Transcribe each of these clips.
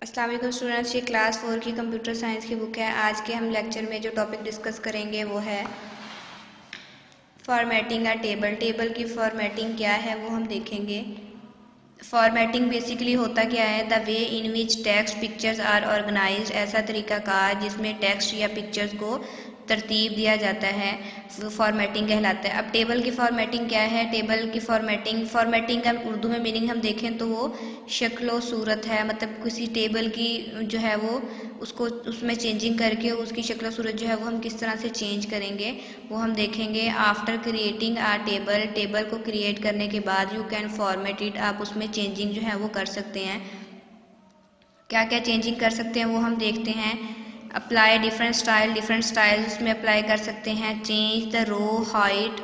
अस्सलाम वालेकुम स्टूडेंट्स, ये क्लास 4 की कंप्यूटर साइंस की बुक है। आज के हम लेक्चर में जो टॉपिक डिस्कस करेंगे वो है फॉर्मेटिंग अ टेबल। टेबल की फॉर्मेटिंग क्या है वो हम देखेंगे। फॉर्मेटिंग बेसिकली होता क्या है, the way in which text pictures are organised, ऐसा तरीक़ाकार जिसमें टेक्स्ट या पिक्चर्स को तरतीब दिया जाता है, फॉर्मेटिंग कहलाता है। अब टेबल की फॉर्मेटिंग क्या है? टेबल की फॉर्मेटिंग का उर्दू में मीनिंग हम देखें तो वो शक्ल सूरत है, मतलब किसी टेबल की जो है वो उसको उसमें चेंजिंग करके उसकी शक्ल सूरत जो है वो हम किस तरह से चेंज करेंगे वो हम देखेंगे। After creating a table, table को क्रिएट करने के बाद यू कैन फॉर्मेट इट, आप उसमें चेंजिंग जो है वो कर सकते हैं। क्या क्या चेंजिंग कर सकते हैं वो हम देखते हैं। अप्लाई डिफरेंट स्टाइल उसमें अप्लाई कर सकते हैं। Change the row height,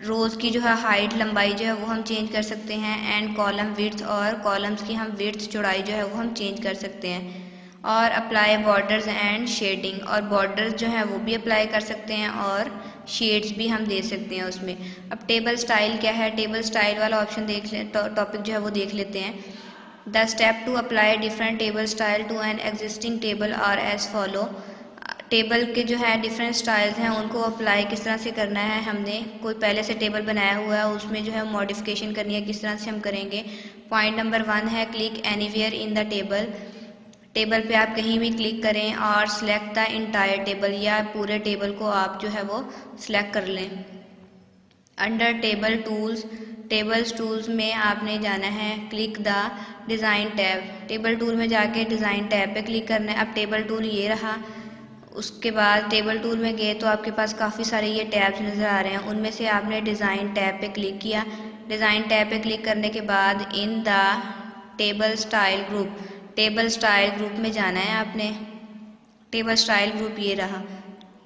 rows की जो है हाइट लंबाई जो है वो हम चेंज कर सकते हैं। एंड कॉलम विड्थ, और कॉलम्स की हम विड्थ चौड़ाई जो है वो हम चेंज कर सकते हैं। और अप्लाई बॉर्डर्स एंड शेडिंग, और बॉर्डर्स जो है वो भी अप्लाई कर सकते हैं और शेड्स भी हम दे सकते हैं उसमें। अब टेबल स्टाइल क्या है? टेबल स्टाइल वाला ऑप्शन देख ले, टॉपिक जो है वो देख लेते हैं। The step to apply different table style to an existing table are as follow. Table के जो है डिफरेंट स्टाइल्स हैं उनको अप्लाई किस तरह से करना है। हमने कोई पहले से टेबल बनाया हुआ है, उसमें जो है मॉडिफिकेशन करनी है, किस तरह से हम करेंगे। पॉइंट नंबर 1 है click anywhere in the table. Table पे आप कहीं भी क्लिक करें और सिलेक्ट द इंटायर टेबल, या पूरे टेबल को आप जो है वो सिलेक्ट कर लें। Under table tools, tables tools में आपने जाना है click the design tab. Table tool में जाके डिज़ाइन टैब पे क्लिक करना है। अब टेबल टूल ये रहा। उसके बाद टेबल टूल में गए तो आपके पास काफ़ी सारे ये टैब्स नज़र आ रहे हैं, उनमें से आपने डिज़ाइन टैब पे क्लिक किया। डिज़ाइन टैब पे क्लिक करने के बाद in the table style group, table style group में जाना है आपने। टेबल स्टाइल ग्रुप ये रहा,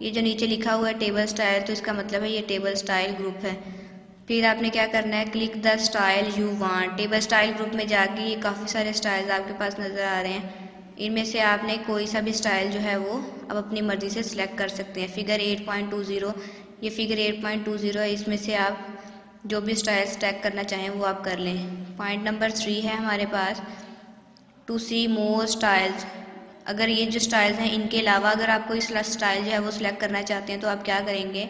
ये जो नीचे लिखा हुआ है टेबल स्टाइल, तो इसका मतलब है ये टेबल स्टाइल ग्रुप है। फिर आपने क्या करना है, click the style you want. Table style group में जाके ये काफ़ी सारे स्टाइल्स आपके पास नज़र आ रहे हैं, इनमें से आपने कोई सा भी स्टाइल जो है वो अब अपनी मर्ज़ी से सिलेक्ट कर सकते हैं। फिगर 8.20, ये फिगर 8.20 है, इसमें से आप जो भी स्टाइल सिलेक्ट करना चाहें वो आप कर लें। पॉइंट नंबर 3 है हमारे पास टू सी मोर स्टाइल्स। अगर ये जो स्टाइल्स हैं इनके अलावा अगर आप कोई स्टाइल जो है वो सिलेक्ट करना चाहते हैं तो आप क्या करेंगे,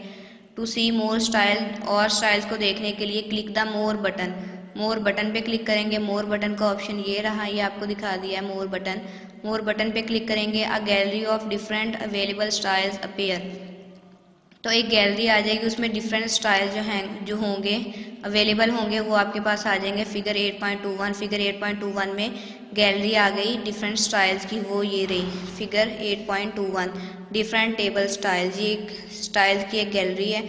टू सी मोर स्टाइल, और स्टाइल्स को देखने के लिए click the more button. More button पे क्लिक करेंगे। मोर बटन का ऑप्शन ये रहा, ये आपको दिखा दिया है मोर बटन। मोर बटन पे क्लिक करेंगे, a gallery of different available styles appear, तो एक गैलरी आ जाएगी, उसमें डिफरेंट स्टाइल जो हैं जो होंगे अवेलेबल होंगे वो आपके पास आ जाएंगे। फिगर 8.21, फिगर 8.21 में गैलरी आ गई डिफरेंट स्टाइल्स की, वो ये रही फिगर 8.21 डिफरेंट टेबल स्टाइल्स। ये एक स्टाइल्स की एक गैलरी है,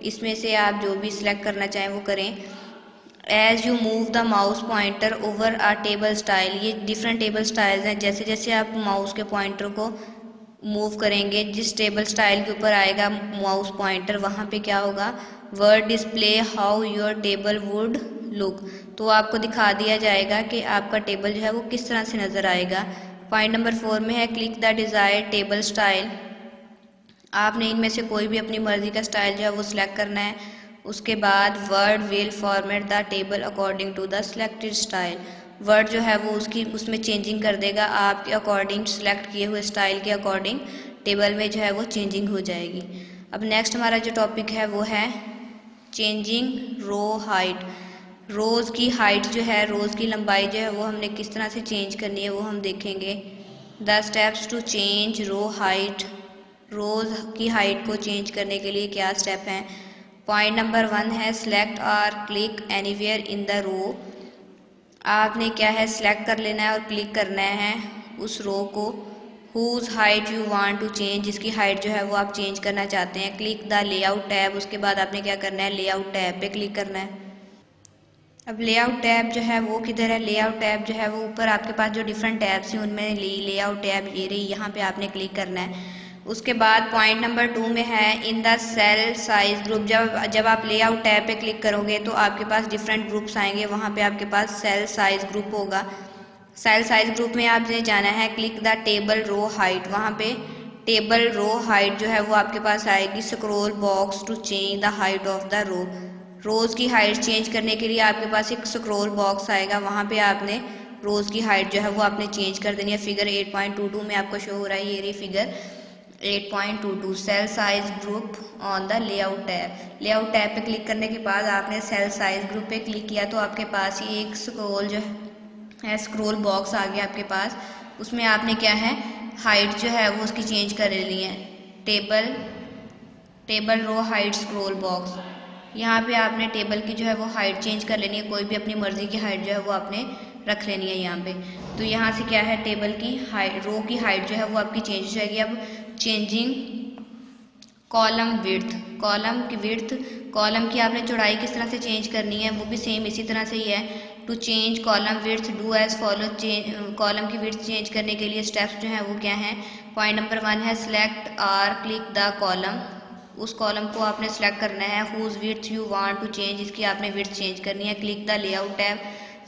इसमें से आप जो भी सिलेक्ट करना चाहें वो करें। As you move the mouse pointer over a table style, ये डिफरेंट टेबल स्टाइल्स हैं, जैसे जैसे आप माउस के पॉइंटर को मूव करेंगे जिस टेबल स्टाइल के ऊपर आएगा माउस पॉइंटर, वहाँ पे क्या होगा, word display how your table would look, तो आपको दिखा दिया जाएगा कि आपका टेबल जो है वो किस तरह से नज़र आएगा। पॉइंट नंबर 4 में है click the desired table style. आपने इनमें से कोई भी अपनी मर्ज़ी का स्टाइल जो है वो सिलेक्ट करना है। उसके बाद Word will format the table according to the selected style, Word जो है वो उसकी उसमें चेंजिंग कर देगा आपके अकॉर्डिंग, सिलेक्ट किए हुए स्टाइल के अकॉर्डिंग टेबल में जो है वो चेंजिंग हो जाएगी। अब नेक्स्ट हमारा जो टॉपिक है वो है चेंजिंग रो हाइट। रोज़ की हाइट जो है, रोज़ की लंबाई जो है वो हमने किस तरह से चेंज करनी है वो हम देखेंगे। The steps to change row height, rows की हाइट को चेंज करने के लिए क्या स्टेप हैं। पॉइंट नंबर 1 है सिलेक्ट और click anywhere in the row. आपने क्या है सिलेक्ट कर लेना है और क्लिक करना है उस रो को। Whose height you want to change, जिसकी हाइट जो है वो आप चेंज करना चाहते हैं। क्लिक द लेआउट टैब, उसके बाद आपने क्या करना है, लेआउट टैब पे क्लिक करना है। अब लेआउट टैब जो है वो किधर है, लेआउट टैब जो है वो ऊपर आपके पास जो डिफरेंट टैब्स हैं उनमें लेआउट टैब ये रही, यहाँ पे आपने क्लिक करना है। उसके बाद पॉइंट नंबर 2 में है in the cell size group. जब आप लेआउट टैब पे क्लिक करोगे तो आपके पास डिफरेंट ग्रुप्स आएंगे, वहाँ पे आपके पास सेल साइज ग्रुप होगा। सेल साइज ग्रुप में आपने जाना है click the table row height, वहाँ पे टेबल रो हाइट जो है वो आपके पास आएगी। Scroll box to change the height of the rows की हाइट चेंज करने के लिए आपके पास एक स्क्रॉल बॉक्स आएगा, वहाँ पे आपने रोज़ की हाइट जो है वो आपने चेंज कर देनी है। फिगर 8.22 में आपको शो हो रहा है, ये रही figure 8.22। Cell size group on the layout tab. Layout tab पे क्लिक करने के बाद आपने सेल साइज ग्रुप पे क्लिक किया तो आपके पास ये एक स्क्रॉल जो है स्क्रॉल बॉक्स आ गया आपके पास। उसमें आपने क्या है हाइट जो है वो उसकी चेंज कर लेनी है। Table row height scroll box, यहाँ पे आपने टेबल की जो है वो हाइट चेंज कर लेनी है। कोई भी अपनी मर्ज़ी की हाइट जो है वो आपने रख लेनी है यहाँ पे। तो यहाँ से क्या है टेबल की हाइट, रो की हाइट जो है वो आपकी चेंज हो जाएगी। अब चेंजिंग कॉलम विड्थ, कॉलम की आपने चौड़ाई किस तरह से चेंज करनी है वो भी सेम इसी तरह से ही है। To change column width do as follow. Column की विड्थ चेंज करने के लिए स्टेप्स जो हैं वो क्या हैं। पॉइंट नंबर 1 है सिलेक्ट और क्लिक द कॉलम। उस कॉलम को आपने सेलेक्ट करना है। Whose width you want to change, इसकी आपने विड्थ चेंज करनी है। Click the layout tab,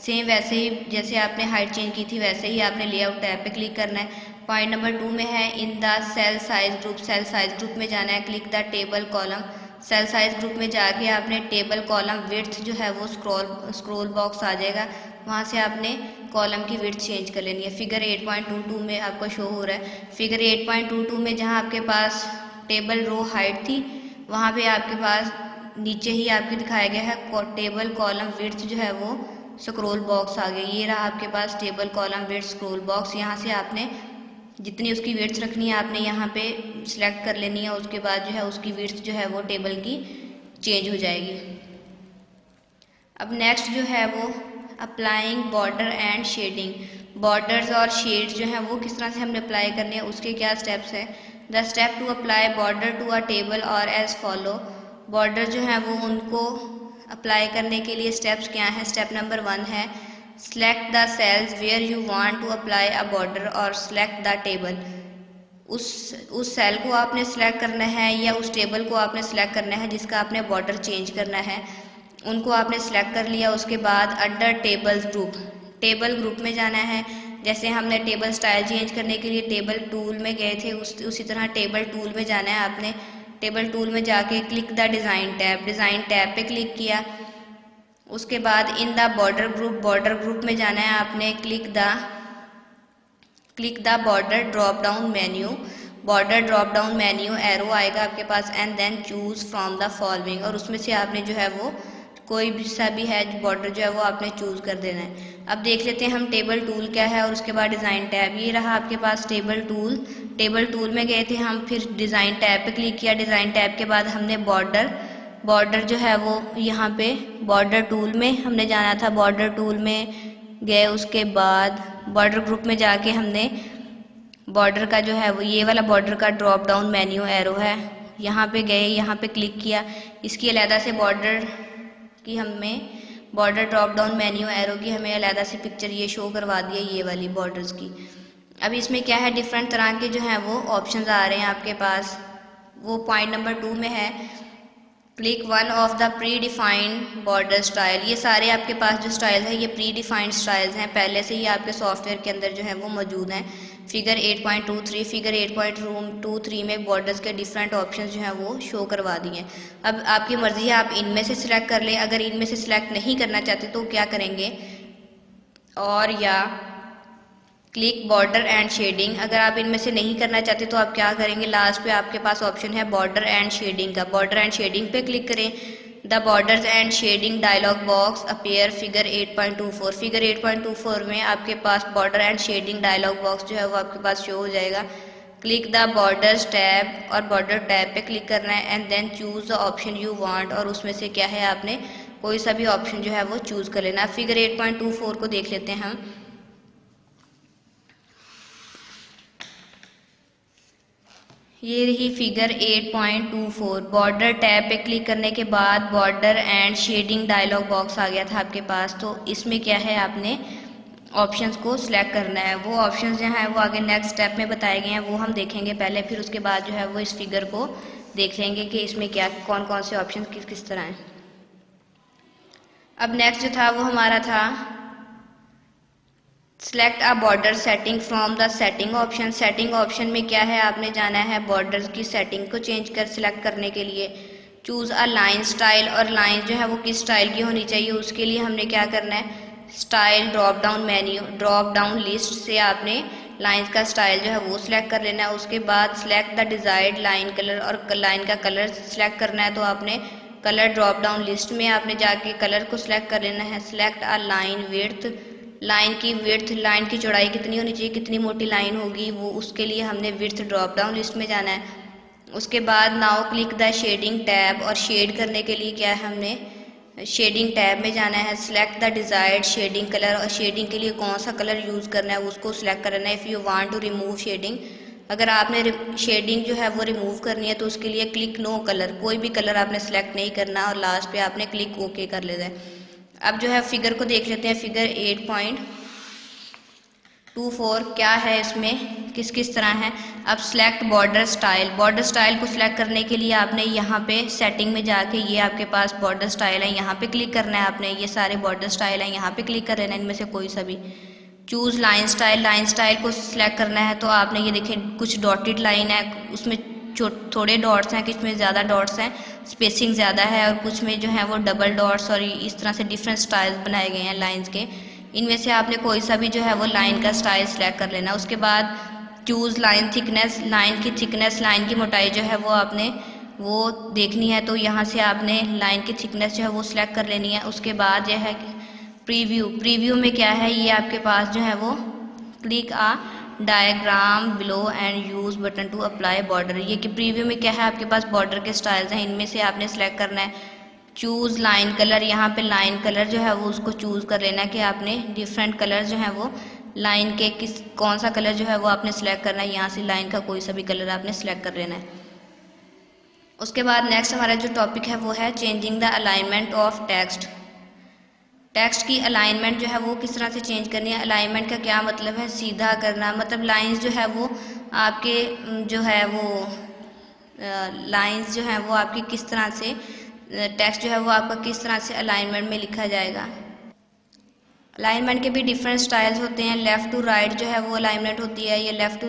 same वैसे ही जैसे आपने हाइट चेंज की थी वैसे ही आपने लेआउट टैब पे क्लिक करना है। पॉइंट नंबर 2 में है in the cell size group, cell size group में जाना है। Click the table column, cell size group में जाके आपने टेबल कॉलम विड्थ जो है वो स्क्रॉल बॉक्स आ जाएगा, वहाँ से आपने कॉलम की विड्थ चेंज कर लेनी है। फिगर 8.22 में आपको शो हो रहा है। फिगर 8.22 में जहाँ आपके पास टेबल रो हाइट थी वहाँ पे आपके पास नीचे ही आपके दिखाया गया है टेबल कॉलम विड्थ जो है वो स्क्रॉल बॉक्स आ गया। ये रहा आपके पास table column width scroll box. यहाँ से आपने जितनी उसकी विड्थ रखनी है आपने यहाँ पे सिलेक्ट कर लेनी है। उसके बाद जो है उसकी विड्थ जो है वो टेबल की चेंज हो जाएगी। अब नेक्स्ट जो है वो applying border and shading. Borders और शेड्स जो हैं वो किस तरह से हमने अप्लाई करने हैं उसके क्या स्टेप्स हैं। The step to apply border to a table are as follow. Border जो है वो उनको अप्लाई करने के लिए स्टेप्स क्या हैं। स्टेप नंबर 1 है select the cells where you want to apply a border or select the table. उस सेल को आपने सेलेक्ट करना है या उस टेबल को आपने सेलेक्ट करना है जिसका आपने बॉर्डर चेंज करना है। उनको आपने सेलेक्ट कर लिया। उसके बाद under tables group, table group में जाना है। जैसे हमने टेबल स्टाइल चेंज करने के लिए टेबल टूल में गए थे उसी तरह टेबल टूल में जाना है आपने। टेबल टूल में जाके click the design tab, design tab पे क्लिक किया। उसके बाद in the border group, border group में जाना है आपने। Click the border drop down menu, border drop down menu arrow आएगा आपके पास and then choose from the following, और उसमें से आपने जो है वो कोई भी सा भी है बॉर्डर जो है वो आपने चूज़ कर देना है। अब देख लेते हैं हम टेबल टूल क्या है और उसके बाद डिज़ाइन टैब। ये रहा आपके पास टेबल टूल। टेबल टूल में गए थे हम, फिर डिज़ाइन टैब पे क्लिक किया। डिज़ाइन टैब के बाद हमने बॉर्डर जो है वो यहाँ पे बॉर्डर टूल में हमने जाना था। बॉर्डर टूल में गए, उसके बाद बॉर्डर ग्रुप में जाके हमने बॉर्डर का जो है वो ये वाला बॉर्डर का ड्रॉप डाउन मेन्यू एरो है, यहाँ पे गए, यहाँ पे क्लिक किया। इसकी अलहदा से बॉर्डर की हमें border drop down menu arrow की हमें अलहदा से पिक्चर ये शो करवा दी है, ये वाली बॉर्डर्स की। अब इसमें क्या है डिफरेंट तरह के जो हैं वो ऑप्शंस आ रहे हैं आपके पास। वो पॉइंट नंबर 2 में है click one of the pre defined border style. ये सारे आपके पास जो स्टाइल है ये प्री डिफाइंड स्टाइल्स हैं, पहले से ही आपके सॉफ्टवेयर के अंदर जो है वो मौजूद हैं। फिगर 8.23 फिगर 8.23 में बॉर्डर्स के डिफरेंट ऑप्शंस जो हैं वो शो करवा दिए हैं। अब आपकी मर्ज़ी है आप इनमें से सिलेक्ट कर लें। अगर इनमें से सिलेक्ट नहीं करना चाहते तो क्या करेंगे, और या क्लिक बॉर्डर एंड शेडिंग। अगर आप इनमें से नहीं करना चाहते तो आप क्या करेंगे, लास्ट पे आपके पास ऑप्शन है बॉर्डर एंड शेडिंग का, बॉर्डर एंड शेडिंग पे क्लिक करें। The borders and shading dialog box appear figure 8.24। Figure 8.24 में आपके पास border and shading dialog box जो है वो आपके पास शो हो जाएगा। क्लिक द बॉर्डर्स टैब, और बॉर्डर टैब पे क्लिक करना है and then choose the option you want, और उसमें से क्या है आपने कोई सा भी ऑप्शन जो है वो चूज़ कर लेना। फिगर 8.24 को देख लेते हैं हम। ये रही फिगर 8.24। बॉर्डर टैब पे क्लिक करने के बाद border and shading dialog box आ गया था आपके पास। तो इसमें क्या है आपने ऑप्शंस को सिलेक्ट करना है। वो ऑप्शंस जो हैं वो आगे नेक्स्ट स्टेप में बताए गए हैं, वो हम देखेंगे पहले, फिर उसके बाद जो है वो इस फिगर को देख लेंगे कि इसमें क्या कौन कौन से ऑप्शन किस तरह हैं। अब नेक्स्ट जो था वो हमारा था select a border setting from the setting option. Setting option में क्या है आपने जाना है बॉर्डर्स की सेटिंग को सिलेक्ट करने के लिए। चूज़ अ लाइन स्टाइल, और लाइन जो है वो किस स्टाइल की होनी चाहिए उसके लिए हमने क्या करना है, style drop down menu, drop down list से आपने लाइंस का स्टाइल जो है वो सिलेक्ट कर लेना है। उसके बाद select the desired line colour, और लाइन का कलर सिलेक्ट करना है। तो आपने कलर ड्रॉप डाउन लिस्ट में आपने जाके कलर को सिलेक्ट कर लेना है। Select a line width, line की विड्थ, लाइन की चौड़ाई कितनी होनी चाहिए, कितनी मोटी लाइन होगी वो, उसके लिए हमने विड्थ ड्रॉप डाउन लिस्ट में जाना है। उसके बाद now click the shading tab, और शेड करने के लिए क्या है, हमने शेडिंग टैब में जाना है। Select the desired shading colour, और शेडिंग के लिए कौन सा कलर यूज़ करना है उसको सिलेक्ट करना है। If you want to remove shading, अगर आपने शेडिंग जो है वो रिमूव करनी है तो उसके लिए क्लिक नो कलर, कोई भी कलर आपने सेलेक्ट नहीं करना, और लास्ट पे आपने क्लिक ओके कर लेना है। अब जो है फिगर को देख लेते हैं। फिगर 8.24 क्या है, इसमें किस किस तरह है। अब select border style, border style को सिलेक्ट करने के लिए आपने यहाँ पे सेटिंग में जाके, ये आपके पास बॉर्डर स्टाइल है, यहाँ पे क्लिक करना है आपने। ये सारे बॉर्डर स्टाइल हैं, यहाँ पे क्लिक कर लेना है, इनमें से कोई सा भी। Choose line style, line style को सिलेक्ट करना है। तो आपने ये देखें कुछ डॉटेड लाइन है, उसमें थोड़े डॉट्स हैं, कुछ में ज़्यादा डॉट्स हैं, स्पेसिंग ज़्यादा है, और कुछ में जो है वो डबल डॉट्स, और इस तरह से डिफरेंट स्टाइल्स बनाए गए हैं लाइंस के। इनमें से आपने कोई सा भी जो है वो लाइन का स्टाइल सेलेक्ट कर लेना। उसके बाद चूज़ लाइन थिकनेस, लाइन की थिकनेस, लाइन की मोटाई जो है वो आपने वो देखनी है। तो यहाँ से आपने लाइन की थिकनेस जो है वो सिलेक्ट कर लेनी है। उसके बाद यह है कि प्रीव्यू, प्रीव्यू में क्या है, ये आपके पास जो है वो click a diagram below and use button to apply border. ये कि प्रीव्यू में क्या है, आपके पास बॉर्डर के स्टाइल्स हैं, इनमें से आपने सेलेक्ट करना है। चूज़ लाइन कलर, यहाँ पे लाइन कलर जो है वो उसको चूज़ कर लेना है कि आपने डिफरेंट कलर जो है वो लाइन के किस कौन सा कलर जो है वो आपने सेलेक्ट करना है। यहाँ से लाइन का कोई सा भी कलर आपने सेलेक्ट कर लेना है। उसके बाद नेक्स्ट हमारा जो टॉपिक है वो है changing the alignment of text. Text की अलाइनमेंट जो है वो किस तरह से चेंज करनी है। अलाइनमेंट का क्या मतलब है, सीधा करना, मतलब लाइंस जो है वो आपके जो है वो लाइंस जो है वो आपकी किस तरह से, टेक्स्ट जो है वो आपका किस तरह से अलाइनमेंट में लिखा जाएगा। अलाइनमेंट के भी डिफरेंट स्टाइल्स होते हैं। लेफ़्ट टू राइट जो है वो अलाइनमेंट होती है, या left to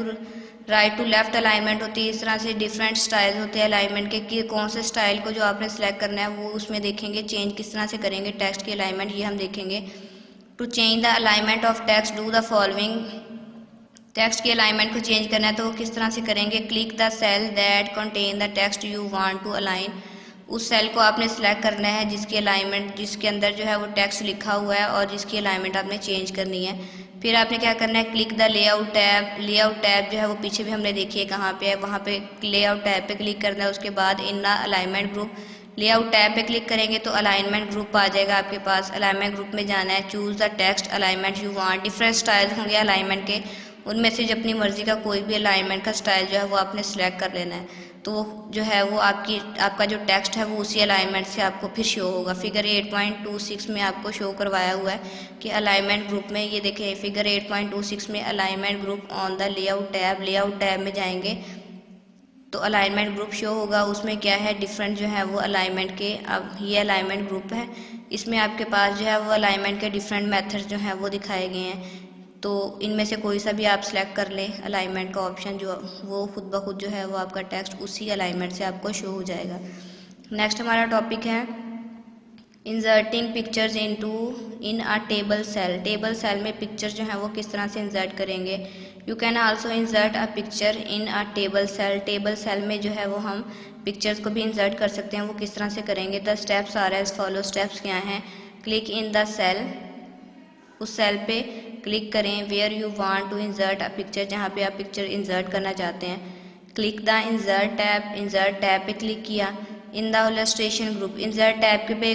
right to left alignment होती है। इस तरह से डिफरेंट स्टाइल्स होते हैं अलाइनमेंट के, कि कौन से स्टाइल को जो आपने सेलेक्ट करना है वो उसमें देखेंगे चेंज किस तरह से करेंगे टेक्स्ट की अलाइनमेंट, ये हम देखेंगे। To change the alignment of text do the following, text की अलाइनमेंट को चेंज करना है तो किस तरह से करेंगे। Click the cell that contain the text you want to align, उस सेल को आपने सेलेक्ट करना है जिसकी अलाइनमेंट, जिसके अंदर जो है वो टेक्स्ट लिखा हुआ है और जिसकी अलाइनमेंट आपने चेंज करनी है। फिर आपने क्या करना है, click the layout tab, layout tab जो है वो पीछे भी हमने देखी है कहाँ पे है, वहाँ पे लेआउट टैब पे क्लिक करना है। उसके बाद in the alignment group, layout tab पे क्लिक करेंगे तो अलाइनमेंट ग्रुप आ जाएगा आपके पास। अलाइनमेंट ग्रुप में जाना है, choose the text alignment you want, different styles होंगे अलाइनमेंट के, उनमें से अपनी मर्जी का कोई भी अलाइनमेंट का स्टाइल जो है वो आपने सेलेक्ट कर लेना है। तो जो है वो आपका जो टेक्स्ट है वो उसी अलाइनमेंट से आपको फिर शो होगा। फिगर 8.26 में आपको शो करवाया हुआ है कि अलाइनमेंट ग्रुप में, ये देखें फिगर 8.26 में alignment group on the layout tab, layout tab में जाएंगे तो अलाइनमेंट ग्रुप शो होगा। उसमें क्या है, डिफरेंट जो है वो अलाइनमेंट के, अब ये अलाइनमेंट ग्रुप है, इसमें आपके पास जो है वो अलाइनमेंट के डिफरेंट मेथड जो हैं वो दिखाए गए हैं। तो इनमें से कोई सा भी आप सेलेक्ट कर लें अलाइनमेंट का ऑप्शन, जो वो खुद ब खुद जो है वो आपका टेक्स्ट उसी अलाइनमेंट से आपको शो हो जाएगा। नेक्स्ट हमारा टॉपिक है inserting pictures in a table cell. Table cell में पिक्चर जो है वो किस तरह से इंसर्ट करेंगे। You can also insert a picture in a table cell, table cell में जो है वो हम पिक्चर्स को भी इंसर्ट कर सकते हैं। वो किस तरह से करेंगे, the steps are as follow, steps क्या हैं। क्लिक इन द सेल, उस सेल पे क्लिक करें where you want to insert a picture, जहाँ पे आप पिक्चर इंसर्ट करना चाहते हैं। Click the insert tab, insert tab पे क्लिक किया। In the illustration group, insert tab के पे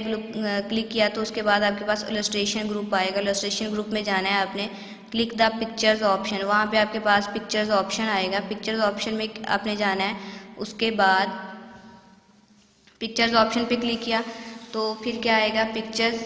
क्लिक किया तो उसके बाद आपके पास इलस्ट्रेशन ग्रुप आएगा। इलस्ट्रेशन ग्रुप में जाना है आपने, क्लिक द पिक्चर्स ऑप्शन, वहाँ पे आपके पास पिक्चर्स ऑप्शन आएगा। पिक्चर्स ऑप्शन में आपने जाना है, उसके बाद पिक्चर्स ऑप्शन पे क्लिक किया तो फिर क्या आएगा, pictures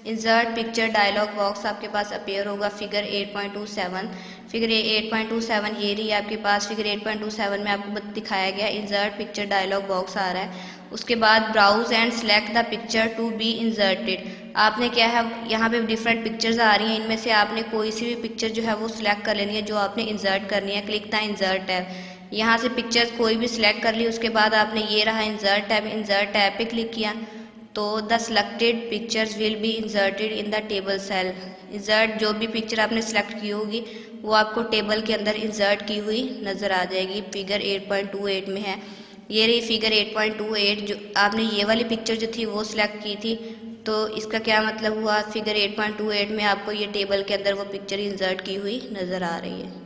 insert picture dialog box आपके पास अपीयर होगा। फिगर 8.27, फिगर 8.27 ये रही आपके पास। फिगर 8.27 में आपको दिखाया गया इंसर्ट पिक्चर डायलॉग बॉक्स आ रहा है। उसके बाद browse and select the picture to be inserted, आपने क्या है यहाँ पे डिफरेंट पिक्चर्स आ रही हैं, इनमें से आपने कोई सी भी पिक्चर जो है वो सिलेक्ट कर लेनी है जो आपने इंसर्ट करनी है। क्लिक द इंसर्ट टैब, यहाँ से पिक्चर्स कोई भी सिलेक्ट कर ली, उसके बाद आपने ये रहा इंसर्ट टैब, इंसर्ट टैब पे क्लिक किया तो the selected pictures will be inserted in the table cell. Insert जो भी पिक्चर आपने सेलेक्ट की होगी वो आपको टेबल के अंदर इंसर्ट की हुई नज़र आ जाएगी। फिगर 8.28 में है, ये रही फिगर 8.28। जो आपने ये वाली पिक्चर जो थी वो सिलेक्ट की थी, तो इसका क्या मतलब हुआ, फिगर 8.28 में आपको ये टेबल के अंदर वो पिक्चर इंसर्ट की हुई नज़र आ रही है।